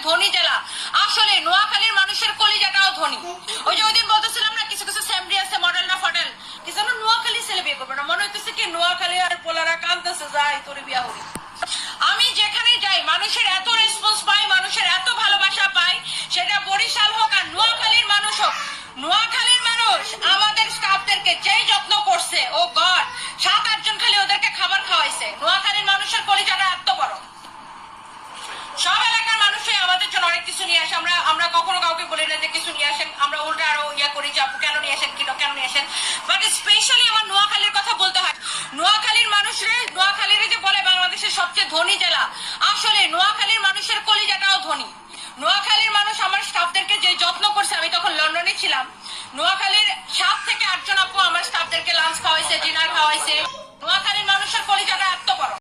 ধনী জেলা। আসলে নোয়াখালীর মানুষের কলিজাটাও ধনী। ওই যে ওইদিন বলতেছিলাম না কিছু কিছু স্যামরি আছে মডেল না ফডেল, কি যেন নোয়াখালী ছেলে বিয়ে করবে না, মনে হইতেছে কি নোয়াখালী আর পোলারা কাঁদতেছে যাই তোর বিয়া হবি। আমি যেখানে যাই মানুষের এত রেসপন্স পাই, মানুষের এত ভালোবাসা পাই, সেটা বরিশাল হোক আর নোয়াখালীর মানুষ হোক। নোয়াখালীর মানুষ আমাদের স্টাফদেরকে যেই যত্ন করছে, ও গড, 7-8 জন খালি ওদেরকে খাবার খাওয়াইছে। নোয়াখালীর মানুষের কলিজাটা এত বড়। সব এলাকার মানুষই আমাদের জন্য অনেক কিছু নিয়ে আসে। আমরা কখনো কাউকে বলি না যে কিছু নিয়ে আসেন, আমরা উল্টা আরো করি যে আপু কেন নিয়ে আসেন, কেন নিয়ে আসেন। বাট স্পেশালি আমার নোয়াখালীর কথা বলতে হয়। নোয়াখালীর মানুষরে, নোয়াখালীর যে বলে বাংলাদেশের সবচেয়ে ধনী জেলা, আসলে নোয়াখালীর মানুষের কলিজাটাও ধনী। নোয়াখালীর মানুষ আমার স্টাফদেরকে যে যত্ন করছে, আমি তখন লন্ডনে ছিলাম, নোয়াখালীর 7 থেকে 8 জন আপু আমার স্টাফদেরকে লাঞ্চ খাওয়াইছে, ডিনার খাওয়াইছে। নোয়াখালীর মানুষের কলিজাটা এত বড়।